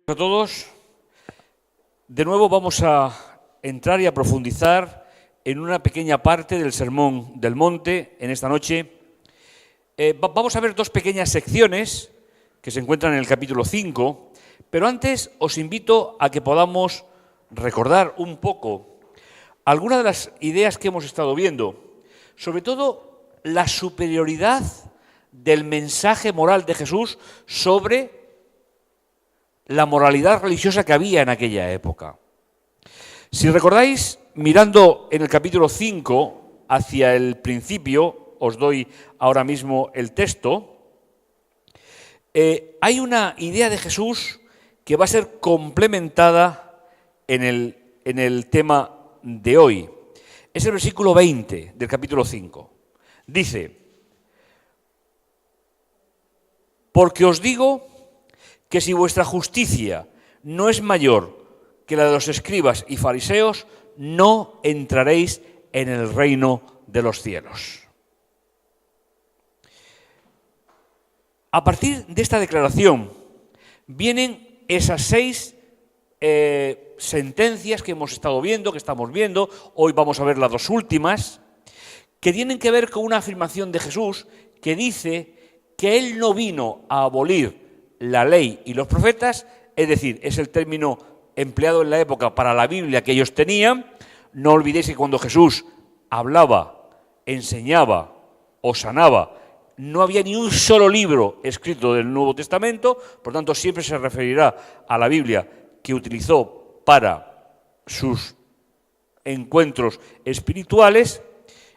A todos, de nuevo vamos a entrar y a profundizar en una pequeña parte del Sermón del Monte en esta noche. Vamos a ver dos pequeñas secciones que se encuentran en el capítulo 5, pero antes os invito a que podamos recordar un poco algunas de las ideas que hemos estado viendo, sobre todo la superioridad del mensaje moral de Jesús sobre la moralidad religiosa que había en aquella época. Si recordáis, mirando en el capítulo 5 hacia el principio, os doy ahora mismo el texto, hay una idea de Jesús que va a ser complementada en el tema de hoy. Es el versículo 20 del capítulo 5. Dice: porque os digo que si vuestra justicia no es mayor que la de los escribas y fariseos, no entraréis en el reino de los cielos. A partir de esta declaración vienen esas 6 sentencias que hemos estado viendo, que estamos viendo. Hoy vamos a ver las 2 últimas, que tienen que ver con una afirmación de Jesús que dice que Él no vino a abolir la ley y los profetas, es decir, es el término empleado en la época para la Biblia que ellos tenían. No olvidéis que cuando Jesús hablaba, enseñaba o sanaba, no había ni un solo libro escrito del Nuevo Testamento, por tanto siempre se referirá a la Biblia que utilizó para sus encuentros espirituales,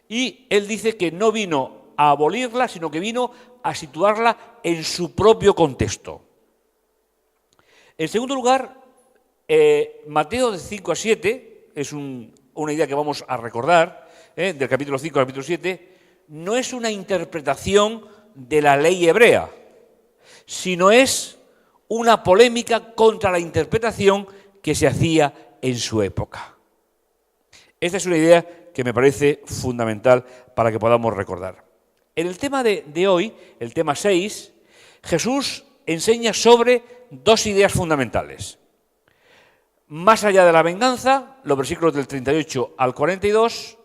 y Él dice que no vino a abolirla, sino que vino a situarla en su propio contexto. En segundo lugar, Mateo de 5 a 7, es una idea que vamos a recordar, del capítulo 5 al capítulo 7, no es una interpretación de la ley hebrea, sino es una polémica contra la interpretación que se hacía en su época. Esta es una idea que me parece fundamental para que podamos recordar. En el tema de hoy, el tema 6, Jesús enseña sobre 2 ideas fundamentales. Más allá de la venganza, los versículos del 38 al 42,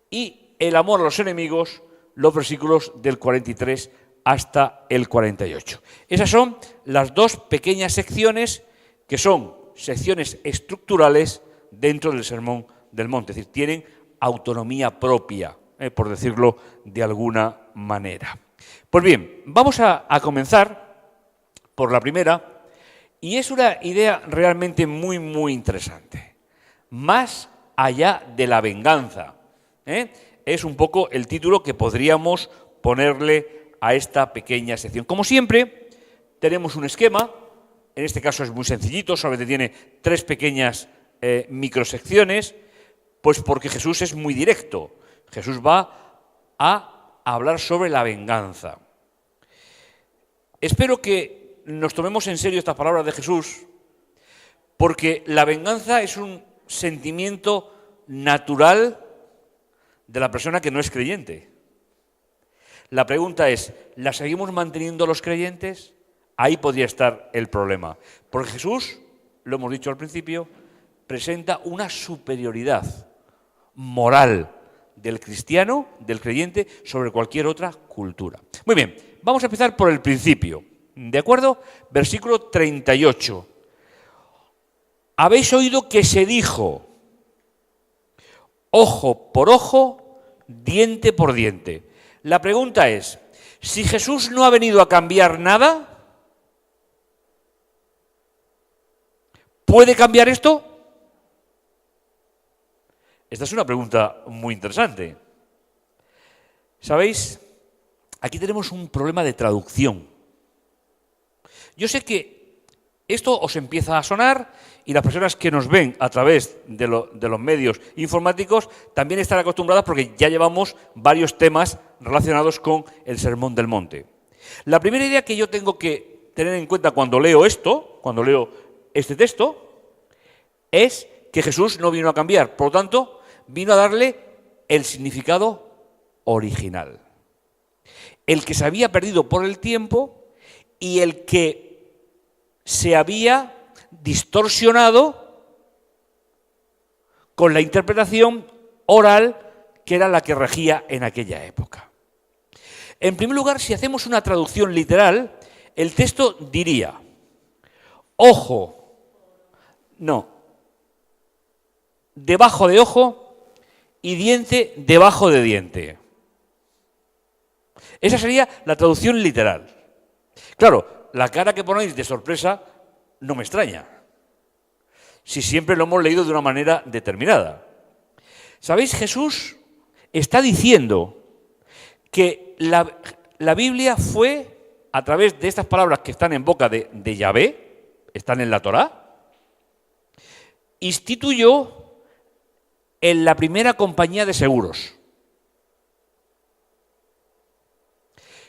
y el amor a los enemigos, los versículos del 43 hasta el 48. Esas son las 2 pequeñas secciones que son secciones estructurales dentro del Sermón del Monte, es decir, tienen autonomía propia, por decirlo de alguna manera. Pues bien, vamos a comenzar por la primera, y es una idea realmente muy, muy interesante. Más allá de la venganza, es un poco el título que podríamos ponerle a esta pequeña sección. Como siempre, tenemos un esquema, en este caso es muy sencillito, solamente tiene 3 pequeñas microsecciones, pues porque Jesús es muy directo. Jesús va a hablar sobre la venganza. Espero que nos tomemos en serio estas palabras de Jesús, porque la venganza es un sentimiento natural de la persona que no es creyente. La pregunta es, ¿la seguimos manteniendo los creyentes? Ahí podría estar el problema. Porque Jesús, lo hemos dicho al principio, presenta una superioridad moral del cristiano, del creyente, sobre cualquier otra cultura. Muy bien, vamos a empezar por el principio. ¿De acuerdo? Versículo 38. Habéis oído que se dijo: ojo por ojo, diente por diente. La pregunta es, si Jesús no ha venido a cambiar nada, ¿puede cambiar esto? Esta es una pregunta muy interesante. ¿Sabéis? Aquí tenemos un problema de traducción. Yo sé que esto os empieza a sonar y las personas que nos ven a través de los medios informáticos también están acostumbradas, porque ya llevamos varios temas relacionados con el Sermón del Monte. La primera idea que yo tengo que tener en cuenta cuando leo esto, cuando leo este texto, es que Jesús no vino a cambiar, por lo tanto, vino a darle el significado original, el que se había perdido por el tiempo y el que se había distorsionado con la interpretación oral que era la que regía en aquella época. En primer lugar, si hacemos una traducción literal, el texto diría, debajo de ojo y diente debajo de diente. Esa sería la traducción literal. Claro, la cara que ponéis de sorpresa no me extraña, si siempre lo hemos leído de una manera determinada. ¿Sabéis? Jesús está diciendo que la Biblia fue, a través de estas palabras que están en boca de Yahvé, están en la Torá, instituyó en la primera compañía de seguros.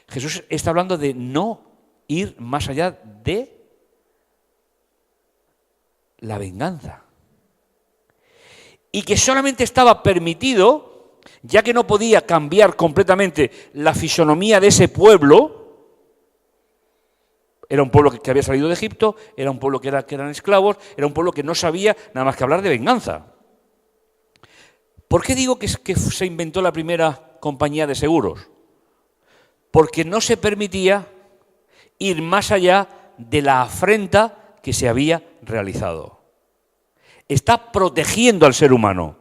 Jesús está hablando de no ir más allá de la venganza. Y que solamente estaba permitido, ya que no podía cambiar completamente la fisonomía de ese pueblo. Era un pueblo que había salido de Egipto, era un pueblo que eran esclavos, era un pueblo que no sabía nada más que hablar de venganza. ¿Por qué digo que se inventó la primera compañía de seguros? Porque no se permitía ir más allá de la afrenta que se había realizado. Está protegiendo al ser humano.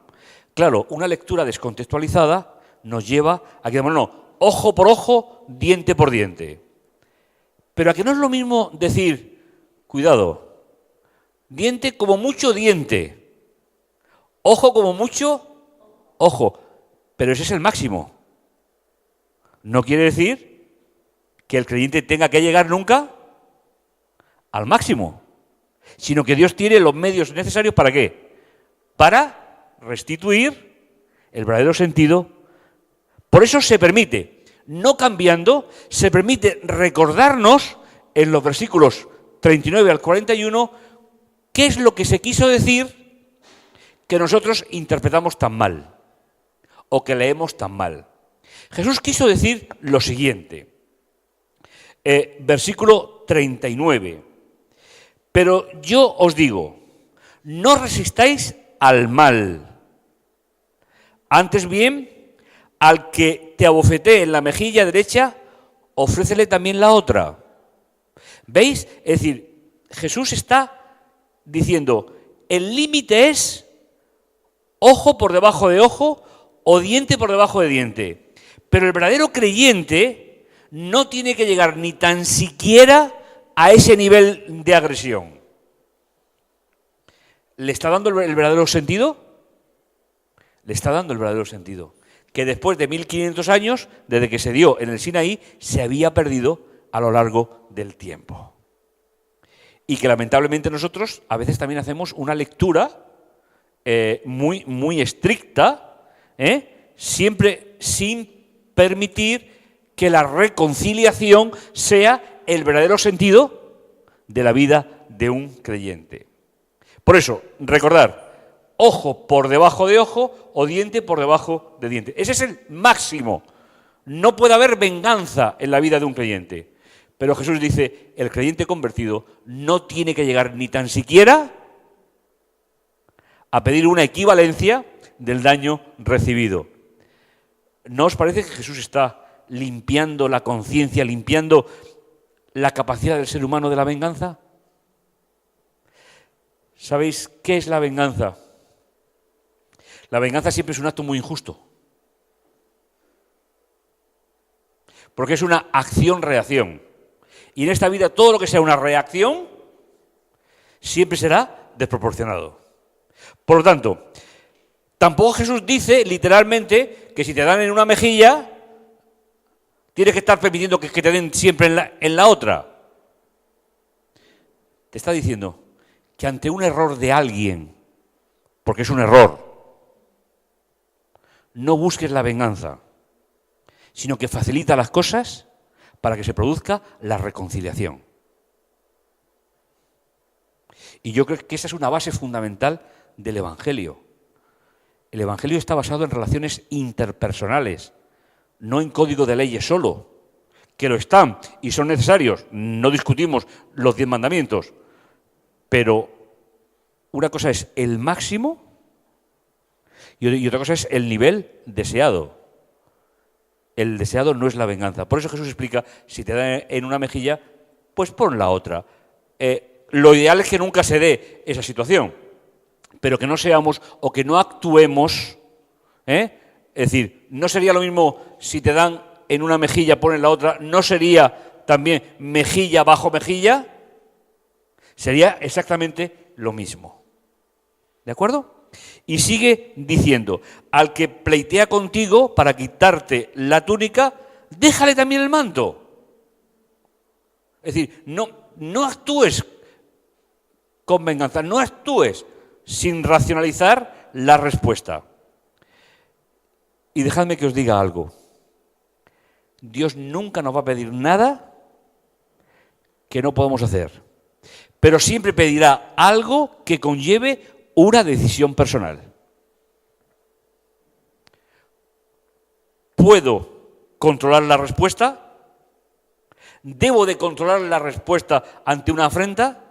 Claro, una lectura descontextualizada nos lleva a que, bueno, ojo por ojo, diente por diente. Pero a que no es lo mismo decir, cuidado, diente como mucho diente, ojo como mucho ojo, pero ese es el máximo. No quiere decir que el creyente tenga que llegar nunca al máximo, sino que Dios tiene los medios necesarios ¿para qué? Para restituir el verdadero sentido. Por eso se permite, no cambiando, se permite recordarnos en los versículos 39 al 41 qué es lo que se quiso decir que nosotros interpretamos tan mal o que leemos tan mal. Jesús quiso decir lo siguiente, versículo 39, pero yo os digo, no resistáis al mal, antes bien, al que te abofetee en la mejilla derecha, ofrécele también la otra. ¿Veis? Es decir, Jesús está diciendo, el límite es ojo por debajo de ojo o diente por debajo de diente. Pero el verdadero creyente no tiene que llegar ni tan siquiera a ese nivel de agresión. ¿Le está dando el verdadero sentido? Le está dando el verdadero sentido. Que después de 1500 años, desde que se dio en el Sinaí, se había perdido a lo largo del tiempo. Y que lamentablemente nosotros a veces también hacemos una lectura muy estricta, siempre sin permitir que la reconciliación sea el verdadero sentido de la vida de un creyente. Por eso, recordar, ojo por debajo de ojo o diente por debajo de diente. Ese es el máximo. No puede haber venganza en la vida de un creyente. Pero Jesús dice, el creyente convertido no tiene que llegar ni tan siquiera a pedir una equivalencia del daño recibido. ¿No os parece que Jesús está limpiando la conciencia, limpiando la capacidad del ser humano de la venganza? ¿Sabéis qué es la venganza? La venganza siempre es un acto muy injusto. Porque es una acción-reacción. Y en esta vida todo lo que sea una reacción siempre será desproporcionado. Por lo tanto, tampoco Jesús dice literalmente que si te dan en una mejilla, tienes que estar permitiendo que te den siempre en la otra. Te está diciendo que ante un error de alguien, porque es un error, no busques la venganza, sino que facilita las cosas para que se produzca la reconciliación. Y yo creo que esa es una base fundamental del Evangelio. El Evangelio está basado en relaciones interpersonales, no en código de leyes solo, que lo están y son necesarios. No discutimos los 10 mandamientos, Pero una cosa es el máximo y otra cosa es el nivel deseado. El deseado no es la venganza. Por eso Jesús explica, si te da en una mejilla, pues pon la otra. Lo ideal es que nunca se dé esa situación, pero que no seamos o que no actuemos. Es decir, no sería lo mismo si te dan en una mejilla, pon en la otra, no sería también mejilla bajo mejilla, sería exactamente lo mismo. ¿De acuerdo? Y sigue diciendo, al que pleitea contigo para quitarte la túnica, déjale también el manto. Es decir, no actúes con venganza, no actúes sin racionalizar la respuesta. Y dejadme que os diga algo. Dios nunca nos va a pedir nada que no podamos hacer, pero siempre pedirá algo que conlleve una decisión personal. ¿Puedo controlar la respuesta? ¿Debo de controlar la respuesta ante una afrenta?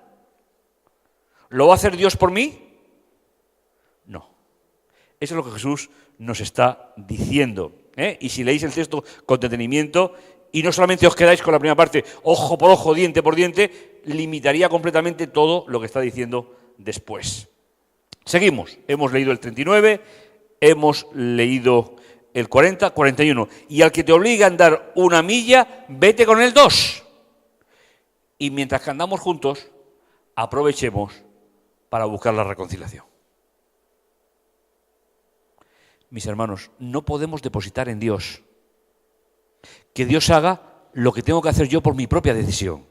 ¿Lo va a hacer Dios por mí? No. Eso es lo que Jesús nos está diciendo. Y si leéis el texto con detenimiento, y no solamente os quedáis con la primera parte, ojo por ojo, diente por diente, limitaría completamente todo lo que está diciendo después. Seguimos. Hemos leído el 39, hemos leído el 40, 41. Y al que te obliga a andar una milla, vete con él 2. Y mientras que andamos juntos, aprovechemos para buscar la reconciliación. Mis hermanos, no podemos depositar en Dios que Dios haga lo que tengo que hacer yo por mi propia decisión.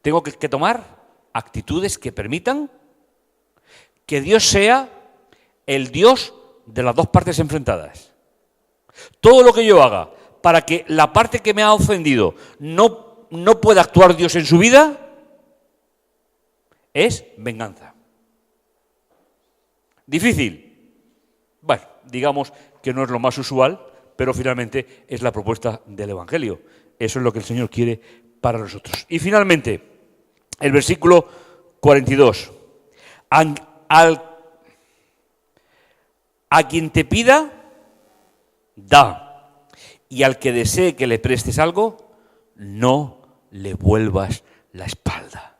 Tengo que tomar actitudes que permitan que Dios sea el Dios de las dos partes enfrentadas. Todo lo que yo haga para que la parte que me ha ofendido no pueda actuar Dios en su vida es venganza. ¿Difícil? Bueno, digamos que no es lo más usual, pero finalmente es la propuesta del Evangelio. Eso es lo que el Señor quiere para nosotros. Y finalmente, el versículo 42. A quien te pida, da. Y al que desee que le prestes algo, no le vuelvas la espalda.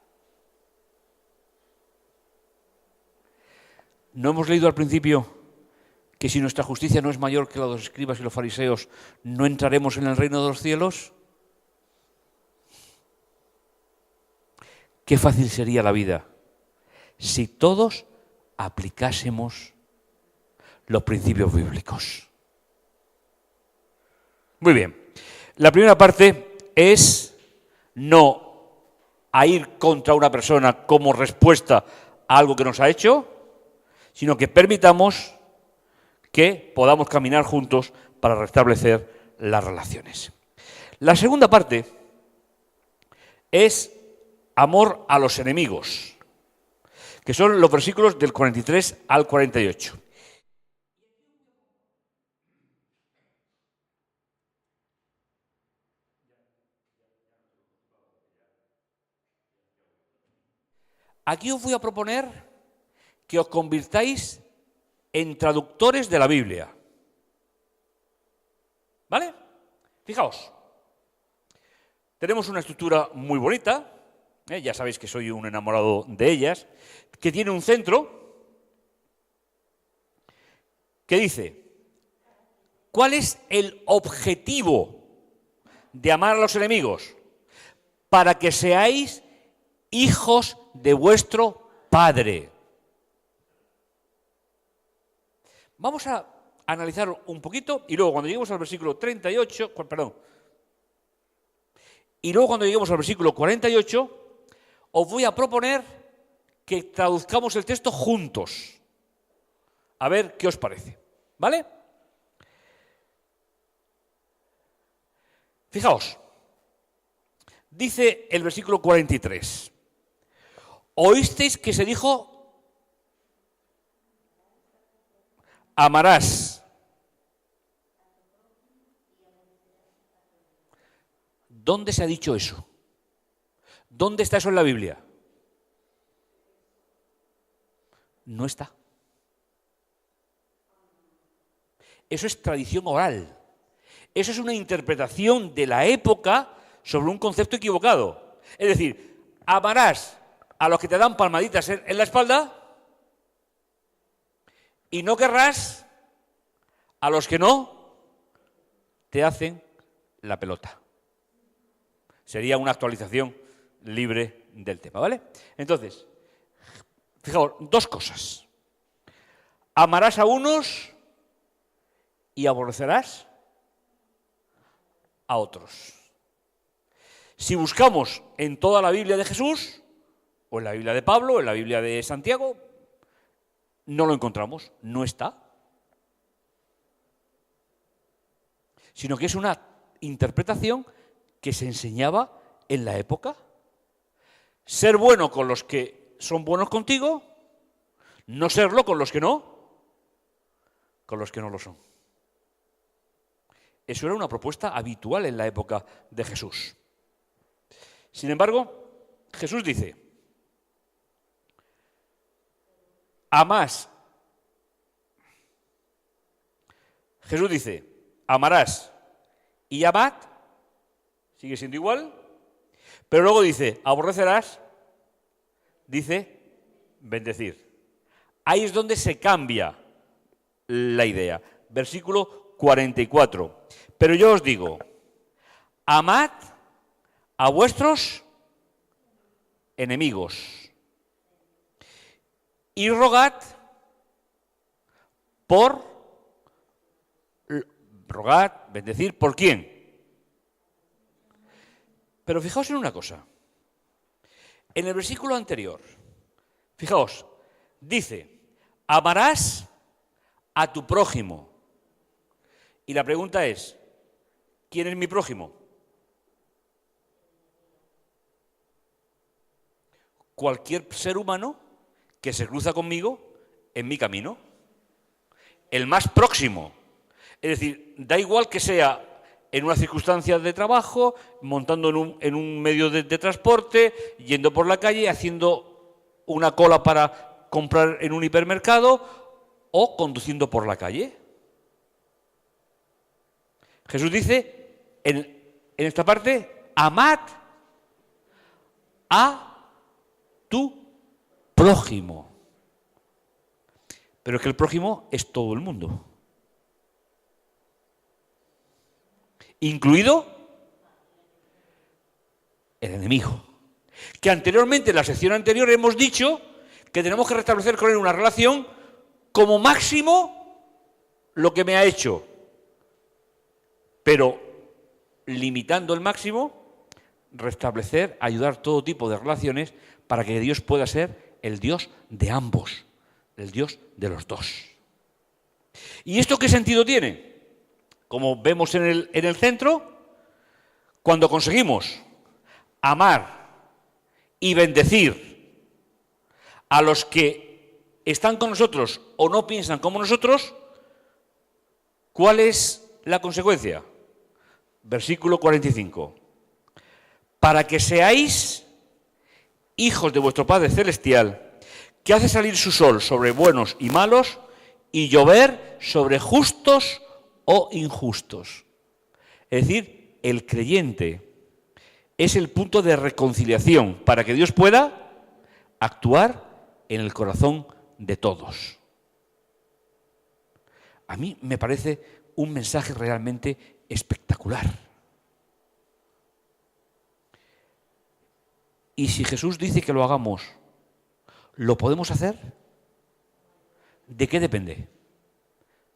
¿No hemos leído al principio que si nuestra justicia no es mayor que la de los escribas y los fariseos, no entraremos en el reino de los cielos? Qué fácil sería la vida si todos aplicásemos los principios bíblicos. Muy bien. La primera parte es no a ir contra una persona como respuesta a algo que nos ha hecho, sino que permitamos que podamos caminar juntos para restablecer las relaciones. La segunda parte es amor a los enemigos, que son los versículos del 43 al 48. Aquí os voy a proponer que os convirtáis en traductores de la Biblia. ¿Vale? Fijaos. Tenemos una estructura muy bonita, ya sabéis que soy un enamorado de ellas, que tiene un centro que dice, ¿cuál es el objetivo de amar a los enemigos? Para que seáis hijos de vuestro Padre. Vamos a analizar un poquito y luego cuando lleguemos al versículo 38, perdón, y luego cuando lleguemos al versículo 48, os voy a proponer que traduzcamos el texto juntos. A ver qué os parece, ¿vale? Fijaos, dice el versículo 43, oísteis que se dijo, amarás. ¿Dónde se ha dicho eso? ¿Dónde está eso en la Biblia? No está. Eso es tradición oral. Eso es una interpretación de la época sobre un concepto equivocado. Es decir, amarás a los que te dan palmaditas en la espalda y no querrás a los que no te hacen la pelota. Sería una actualización libre del tema, ¿vale? Entonces, fijaos, dos cosas. Amarás a unos y aborrecerás a otros. Si buscamos en toda la Biblia de Jesús, o en la Biblia de Pablo, o en la Biblia de Santiago, no lo encontramos, no está. Sino que es una interpretación que se enseñaba en la época. Ser bueno con los que son buenos contigo, no serlo con los que no lo son. Eso era una propuesta habitual en la época de Jesús. Sin embargo, Jesús dice, amarás y amad, sigue siendo igual, pero luego dice, aborrecerás, dice, bendecir. Ahí es donde se cambia la idea. Versículo 44. Pero yo os digo, amad a vuestros enemigos y rogad, bendecir, ¿por quién? Pero fijaos en una cosa. En el versículo anterior, fijaos, dice, amarás a tu prójimo. Y la pregunta es, ¿quién es mi prójimo? Cualquier ser humano que se cruza conmigo en mi camino. El más próximo. Es decir, da igual que sea en una circunstancia de trabajo, montando en un medio de transporte, yendo por la calle, haciendo una cola para comprar en un hipermercado o conduciendo por la calle. Jesús dice en esta parte, amad a tu prójimo. Pero es que el prójimo es todo el mundo. Incluido el enemigo. Que anteriormente, en la sección anterior, hemos dicho que tenemos que restablecer con él una relación como máximo lo que me ha hecho. Pero limitando el máximo, restablecer, ayudar todo tipo de relaciones para que Dios pueda ser el Dios de ambos, el Dios de los dos. ¿Y esto qué sentido tiene? Como vemos en el centro, cuando conseguimos amar y bendecir a los que están con nosotros o no piensan como nosotros, ¿cuál es la consecuencia? Versículo 45. Para que seáis hijos de vuestro Padre Celestial, que hace salir su sol sobre buenos y malos y llover sobre justos o injustos. Es decir, el creyente es el punto de reconciliación para que Dios pueda actuar en el corazón de todos. A mí me parece un mensaje realmente espectacular. Y si Jesús dice que lo hagamos, ¿lo podemos hacer? ¿De qué depende?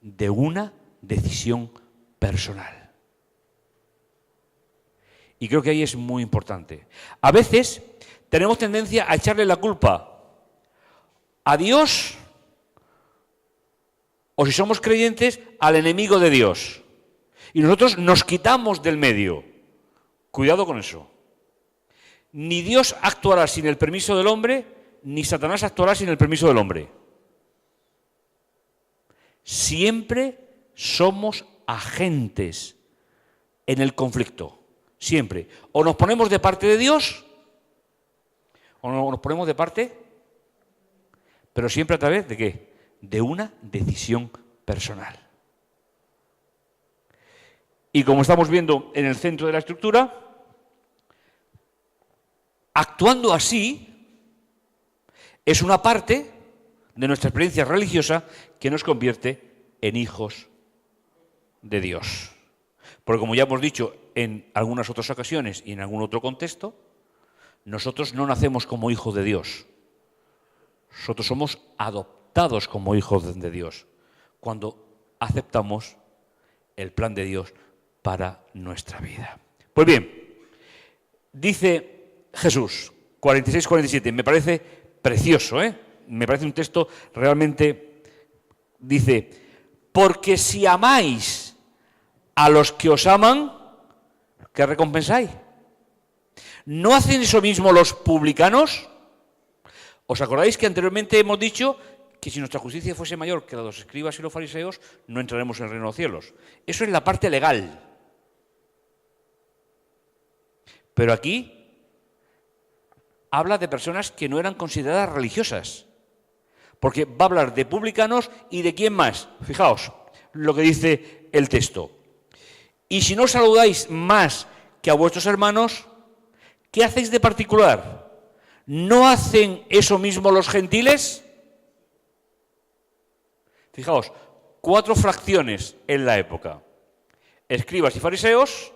De una decisión personal. Y creo que ahí es muy importante. A veces tenemos tendencia a echarle la culpa a Dios, o si somos creyentes, al enemigo de Dios. Y nosotros nos quitamos del medio. Cuidado con eso. Ni Dios actuará sin el permiso del hombre, ni Satanás actuará sin el permiso del hombre. Siempre somos agentes en el conflicto. Siempre. O nos ponemos de parte de Dios ¿O nos ponemos de parte? Pero siempre a través de ¿qué? De una decisión personal. Y como estamos viendo en el centro de la estructura, actuando así es una parte de nuestra experiencia religiosa que nos convierte en hijos de Dios. Porque como ya hemos dicho en algunas otras ocasiones y en algún otro contexto, nosotros no nacemos como hijos de Dios. Nosotros somos adoptados como hijos de Dios cuando aceptamos el plan de Dios para nuestra vida. Pues bien, dice Jesús, 46-47, me parece precioso, me parece un texto realmente, dice, porque si amáis a los que os aman, ¿qué recompensáis? ¿No hacen eso mismo los publicanos? ¿Os acordáis que anteriormente hemos dicho que si nuestra justicia fuese mayor que la de los escribas y los fariseos, no entraremos en el reino de los cielos? Eso es la parte legal. Pero aquí habla de personas que no eran consideradas religiosas. Porque va a hablar de publicanos y de quién más. Fijaos lo que dice el texto. Y si no saludáis más que a vuestros hermanos, ¿qué hacéis de particular? ¿No hacen eso mismo los gentiles? Fijaos, 4 fracciones en la época. Escribas y fariseos,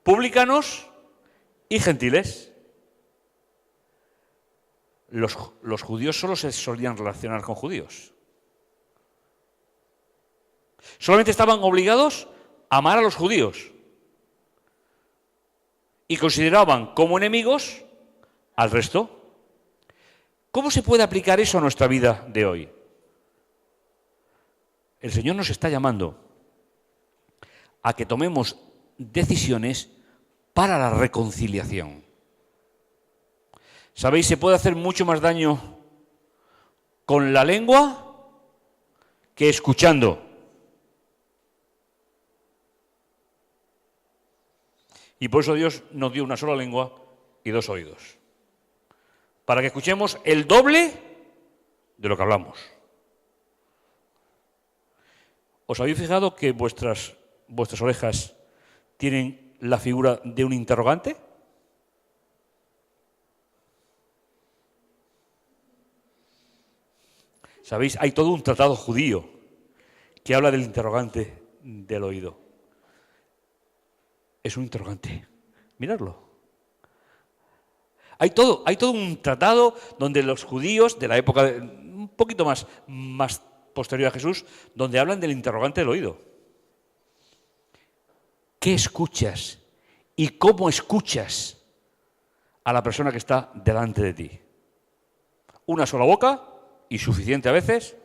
publicanos y gentiles. Los judíos solo se solían relacionar con judíos. Solamente estaban obligados a amar a los judíos. Y consideraban como enemigos al resto. ¿Cómo se puede aplicar eso a nuestra vida de hoy? El Señor nos está llamando a que tomemos decisiones para la reconciliación. ¿Sabéis? Se puede hacer mucho más daño con la lengua que escuchando. Y por eso Dios nos dio una sola lengua y 2 oídos. Para que escuchemos el doble de lo que hablamos. ¿Os habéis fijado que vuestras orejas tienen la figura de un interrogante? ¿Sabéis? Hay todo un tratado judío que habla del interrogante del oído. Es un interrogante. Miradlo. Hay todo un tratado donde los judíos de la época un poquito más posterior a Jesús, donde hablan del interrogante del oído. ¿Qué escuchas y cómo escuchas a la persona que está delante de ti? Una sola boca, y suficiente a veces,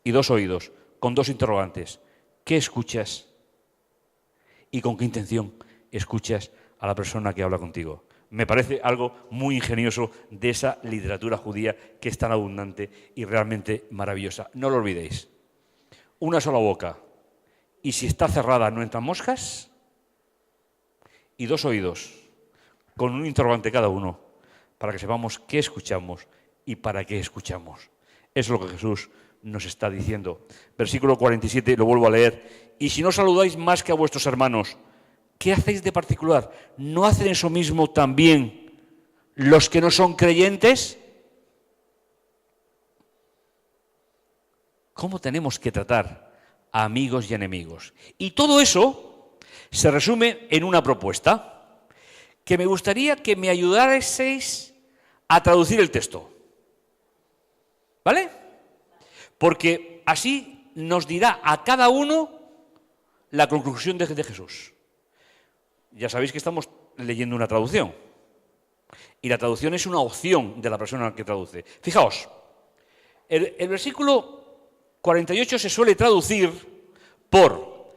y 2 oídos, con 2 interrogantes. ¿Qué escuchas y con qué intención escuchas a la persona que habla contigo? Me parece algo muy ingenioso de esa literatura judía que es tan abundante y realmente maravillosa. No lo olvidéis. Una sola boca, y si está cerrada no entran moscas, y 2 oídos, con un interrogante cada uno, para que sepamos qué escuchamos y para qué escuchamos. Eso es lo que Jesús nos está diciendo. Versículo 47, lo vuelvo a leer. Y si no saludáis más que a vuestros hermanos, ¿qué hacéis de particular? ¿No hacen eso mismo también los que no son creyentes? ¿Cómo tenemos que tratar a amigos y enemigos? Y todo eso se resume en una propuesta que me gustaría que me ayudaseis a traducir el texto. ¿Vale? Porque así nos dirá a cada uno la conclusión de Jesús. Ya sabéis que estamos leyendo una traducción. Y la traducción es una opción de la persona que traduce. Fijaos, el versículo 48 se suele traducir por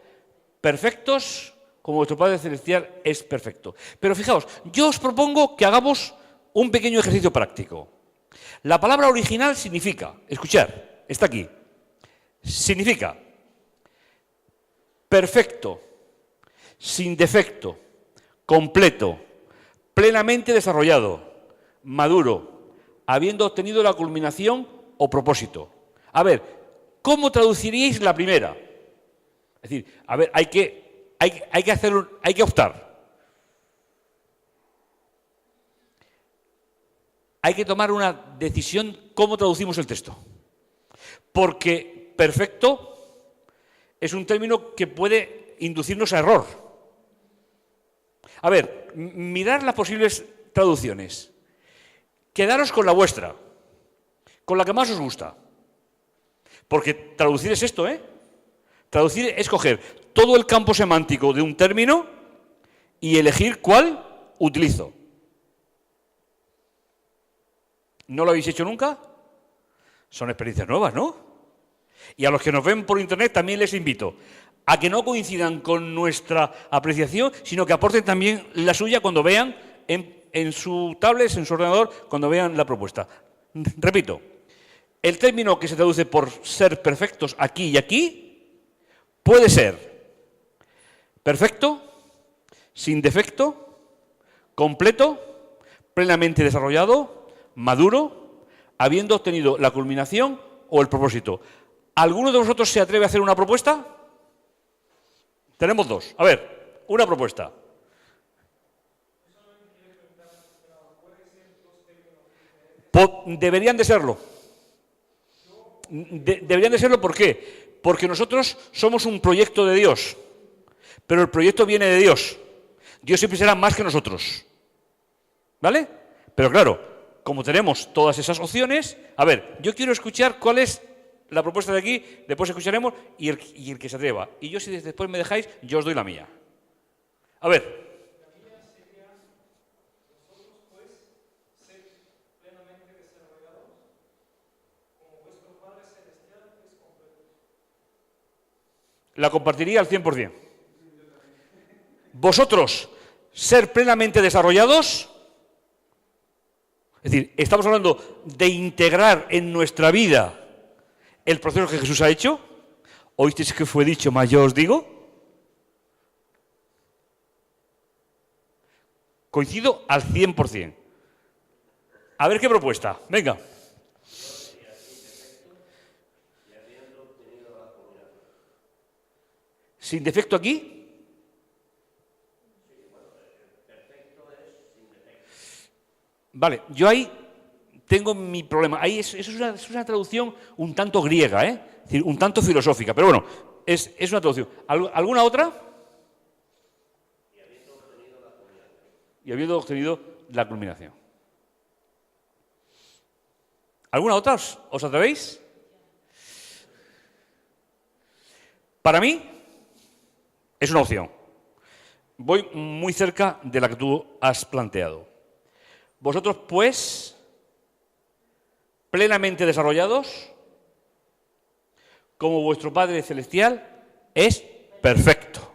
perfectos como vuestro Padre Celestial es perfecto. Pero fijaos, yo os propongo que hagamos un pequeño ejercicio práctico. La palabra original significa, escuchar, está aquí, significa perfecto, sin defecto, completo, plenamente desarrollado, maduro, habiendo obtenido la culminación o propósito. A ver, ¿cómo traduciríais la primera? Es decir, a ver, hay que optar. Hay que tomar una decisión cómo traducimos el texto. Porque perfecto es un término que puede inducirnos a error. A ver, mirad las posibles traducciones. Quedaros con la vuestra, con la que más os gusta. Porque traducir es esto, ¿eh? Traducir es coger todo el campo semántico de un término y elegir cuál utilizo. ¿No lo habéis hecho nunca? Son experiencias nuevas, ¿no? Y a los que nos ven por internet también les invito a que no coincidan con nuestra apreciación, sino que aporten también la suya cuando vean en su tablet, en su ordenador, cuando vean la propuesta. Repito, el término que se traduce por ser perfectos aquí y aquí puede ser perfecto, sin defecto, completo, plenamente desarrollado, maduro, habiendo obtenido la culminación o el propósito. ¿Alguno de vosotros se atreve a hacer una propuesta? Tenemos dos. A ver, una propuesta. Deberían de serlo. Deberían de serlo, ¿por qué? Porque nosotros somos un proyecto de Dios, pero el proyecto viene de Dios. Dios siempre será más que nosotros. ¿Vale? Pero claro, como tenemos todas esas opciones, a ver, yo quiero escuchar cuál es la propuesta de aquí, después escucharemos y el que se atreva. Y yo, si después me dejáis, yo os doy la mía. A ver. La mía sería, nosotros pues, ser plenamente desarrollados, como vuestro Padre Celestial es completo. La compartiría al 100%. Vosotros, ser plenamente desarrollados. Es decir, estamos hablando de integrar en nuestra vida el proceso que Jesús ha hecho. ¿Oísteis que fue dicho, mas yo os digo? Coincido al 100%. A ver qué propuesta. Venga. ¿Sin defecto aquí? Vale, yo ahí tengo mi problema. Ahí es una traducción un tanto griega, ¿eh? Es decir, un tanto filosófica, pero bueno, es una traducción. ¿Alguna otra? Y habiendo obtenido la culminación. ¿Alguna otra? ¿Os atrevéis? Para mí, es una opción. Voy muy cerca de la que tú has planteado. Vosotros, pues, plenamente desarrollados, como vuestro Padre Celestial es perfecto.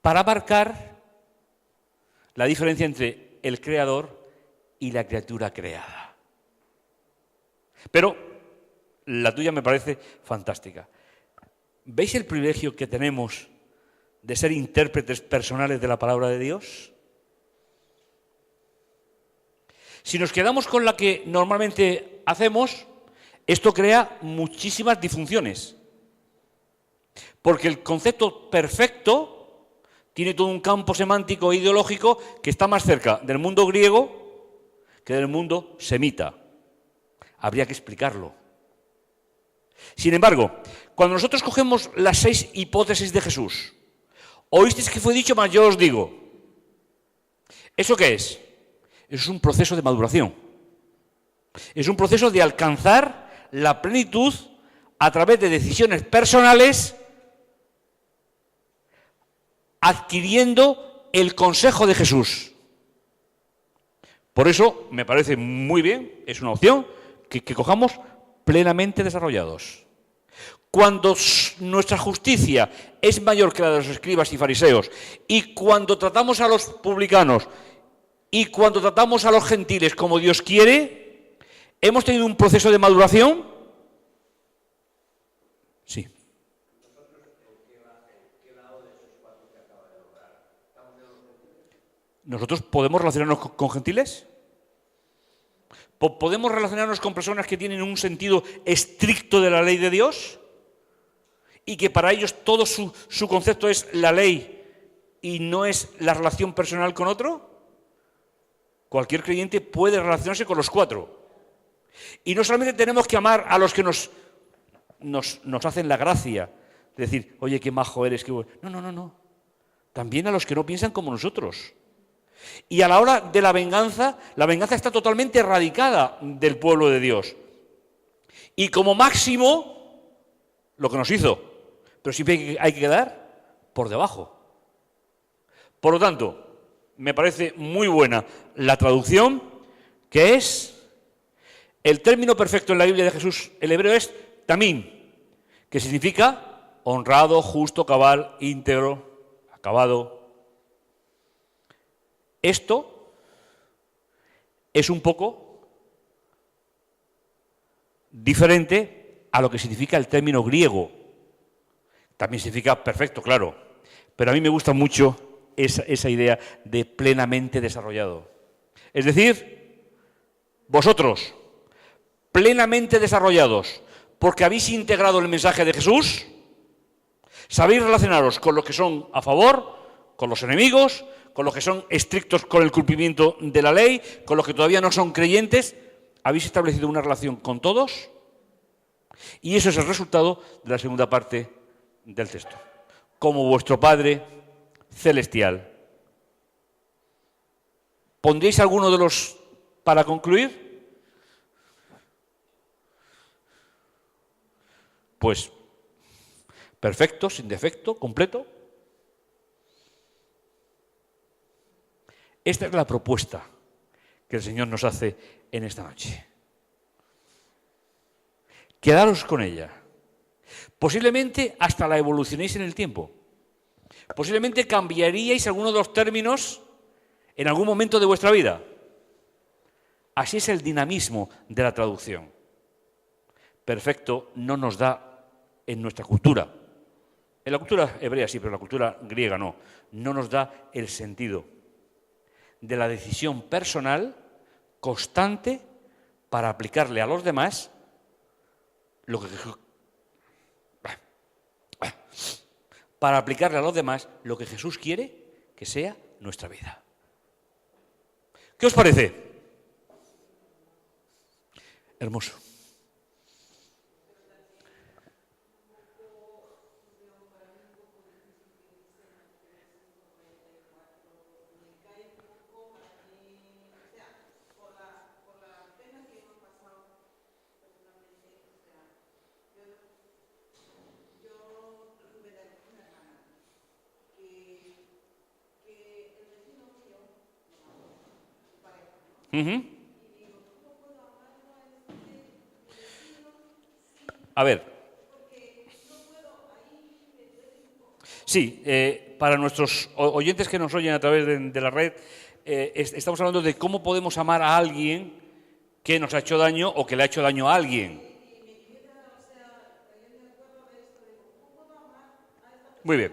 Para marcar la diferencia entre el Creador y la criatura creada. Pero la tuya me parece fantástica. ¿Veis el privilegio que tenemos de ser intérpretes personales de la palabra de Dios? Si nos quedamos con la que normalmente hacemos, esto crea muchísimas disfunciones. Porque el concepto perfecto tiene todo un campo semántico e ideológico que está más cerca del mundo griego que del mundo semita. Habría que explicarlo. Sin embargo, cuando nosotros cogemos las 6 hipótesis de Jesús, oísteis que fue dicho, mas yo os digo. ¿Eso qué es? Es un proceso de maduración. Es un proceso de alcanzar la plenitud a través de decisiones personales, adquiriendo el consejo de Jesús. Por eso me parece muy bien, es una opción que cojamos plenamente desarrollados. Cuando nuestra justicia es mayor que la de los escribas y fariseos, y cuando tratamos a los publicanos y cuando tratamos a los gentiles como Dios quiere, ¿hemos tenido un proceso de maduración? Sí. ¿Nosotros en qué lado de esos cuatro que acaba de nombrar? ¿Estamos en el ¿Nosotros podemos relacionarnos con gentiles? ¿Podemos relacionarnos con personas que tienen un sentido estricto de la ley de Dios? Y que para ellos todo su concepto es la ley y no es la relación personal con otro. Cualquier creyente puede relacionarse con los cuatro. Y no solamente tenemos que amar a los que nos hacen la gracia, de decir, oye, qué majo eres, qué bueno. No. También a los que no piensan como nosotros. Y a la hora de la venganza está totalmente erradicada del pueblo de Dios. Y como máximo, lo que nos hizo. Pero siempre hay que quedar por debajo. Por lo tanto, me parece muy buena la traducción, que es, el término perfecto en la Biblia de Jesús, el hebreo es tamim, que significa honrado, justo, cabal, íntegro, acabado. Esto es un poco diferente a lo que significa el término griego. También significa perfecto, claro, pero a mí me gusta mucho esa idea de plenamente desarrollado. Es decir, vosotros, plenamente desarrollados, porque habéis integrado el mensaje de Jesús, sabéis relacionaros con los que son a favor, con los enemigos, con los que son estrictos con el cumplimiento de la ley, con los que todavía no son creyentes, habéis establecido una relación con todos, y eso es el resultado de la segunda parte del texto. Como vuestro Padre celestial. ¿Pondréis alguno de los para concluir? Pues perfecto, sin defecto, completo. Esta es la propuesta que el Señor nos hace en esta noche. Quedaros con ella. Posiblemente hasta la evolucionéis en el tiempo. Posiblemente cambiaríais algunos de los términos en algún momento de vuestra vida. Así es el dinamismo de la traducción. Perfecto no nos da en nuestra cultura. En la cultura hebrea sí, pero en la cultura griega no. No nos da el sentido de la decisión personal constante para aplicarle a los demás lo que Jesús quiere que sea nuestra vida. ¿Qué os parece? Hermoso. A ver. Sí, para nuestros oyentes que nos oyen a través de la red, estamos hablando de cómo podemos amar a alguien que nos ha hecho daño o que le ha hecho daño a alguien. Muy bien.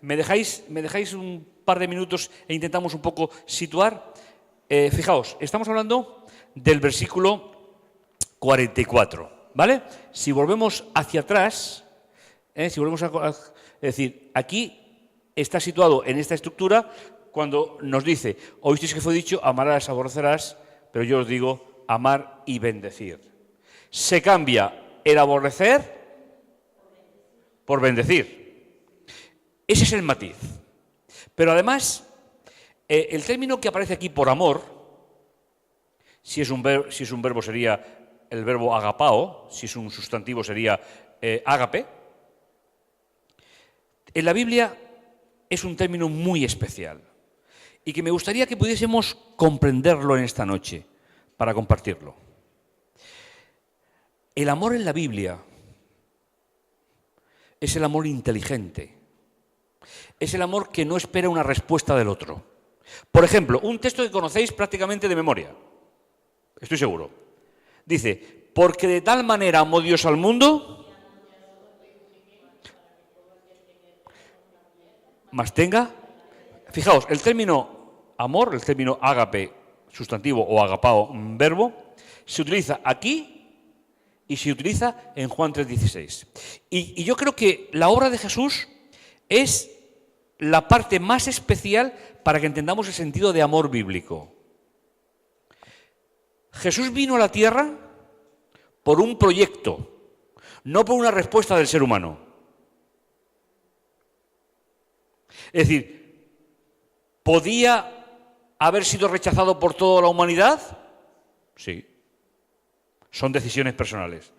¿Me dejáis un par de minutos e intentamos un poco situar? Fijaos, estamos hablando del versículo 44, ¿vale? Si volvemos hacia atrás, es decir, aquí está situado en esta estructura cuando nos dice, oísteis que fue dicho, amarás, aborrecerás, pero yo os digo, amar y bendecir. Se cambia el aborrecer por bendecir. Ese es el matiz. Pero además, el término que aparece aquí por amor, si es un verbo sería el verbo agapao, si es un sustantivo sería ágape. En la Biblia es un término muy especial y que me gustaría que pudiésemos comprenderlo en esta noche para compartirlo. El amor en la Biblia es el amor inteligente. Es el amor que no espera una respuesta del otro. Por ejemplo, un texto que conocéis prácticamente de memoria. Estoy seguro. Dice, porque de tal manera amó Dios al mundo, más tenga. Fijaos, el término amor, el término ágape, sustantivo, o agapao, verbo, se utiliza aquí y se utiliza en Juan 3:16. Y yo creo que la obra de Jesús es la parte más especial para que entendamos el sentido de amor bíblico. Jesús vino a la tierra por un proyecto, no por una respuesta del ser humano. Es decir, ¿podía haber sido rechazado por toda la humanidad? Sí. Son decisiones personales.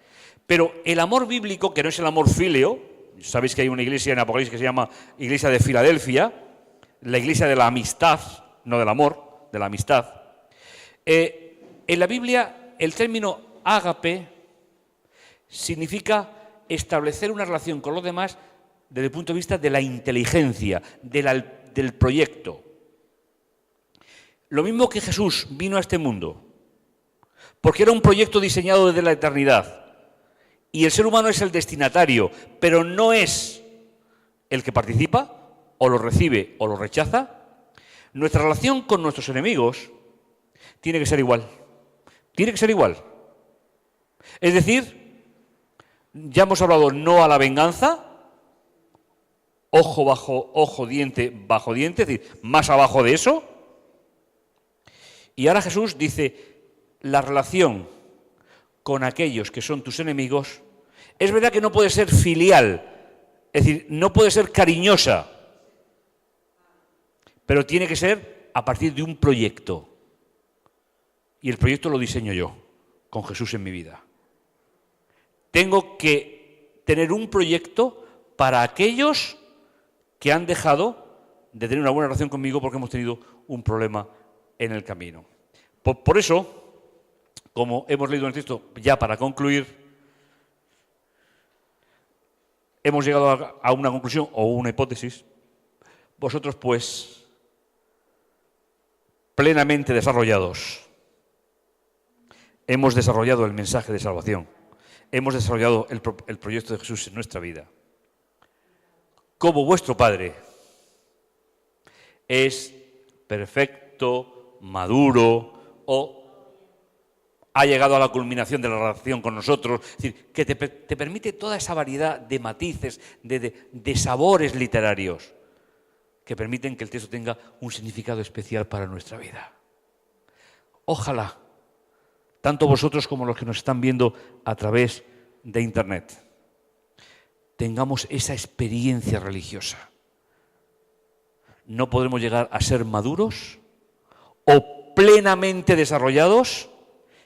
Pero el amor bíblico, que no es el amor fíleo, sabéis que hay una iglesia en Apocalipsis que se llama Iglesia de Filadelfia, la iglesia de la amistad, no del amor, de la amistad. En la Biblia el término ágape significa establecer una relación con los demás desde el punto de vista de la inteligencia, del proyecto. Lo mismo que Jesús vino a este mundo, porque era un proyecto diseñado desde la eternidad. Y el ser humano es el destinatario, pero no es el que participa, o lo recibe o lo rechaza. Nuestra relación con nuestros enemigos tiene que ser igual. Tiene que ser igual. Es decir, ya hemos hablado no a la venganza, ojo bajo ojo, diente bajo diente, es decir, más abajo de eso. Y ahora Jesús dice, la relación con aquellos que son tus enemigos, es verdad que no puede ser filial, es decir, no puede ser cariñosa, pero tiene que ser a partir de un proyecto. Y el proyecto lo diseño yo, con Jesús en mi vida. Tengo que tener un proyecto para aquellos que han dejado de tener una buena relación conmigo porque hemos tenido un problema en el camino. Por eso, como hemos leído en el texto, ya para concluir, hemos llegado a una conclusión o una hipótesis. Vosotros, pues, plenamente desarrollados, hemos desarrollado el mensaje de salvación, hemos desarrollado el proyecto de Jesús en nuestra vida. Como vuestro Padre es perfecto, maduro o ha llegado a la culminación de la relación con nosotros, es decir, que te permite toda esa variedad de matices, de sabores literarios que permiten que el texto tenga un significado especial para nuestra vida. Ojalá, tanto vosotros como los que nos están viendo a través de Internet, tengamos esa experiencia religiosa. No podremos llegar a ser maduros o plenamente desarrollados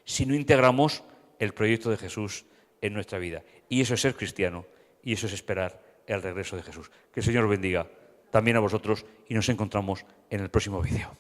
si no integramos el proyecto de Jesús en nuestra vida. Y eso es ser cristiano, y eso es esperar el regreso de Jesús. Que el Señor os bendiga también a vosotros y nos encontramos en el próximo vídeo.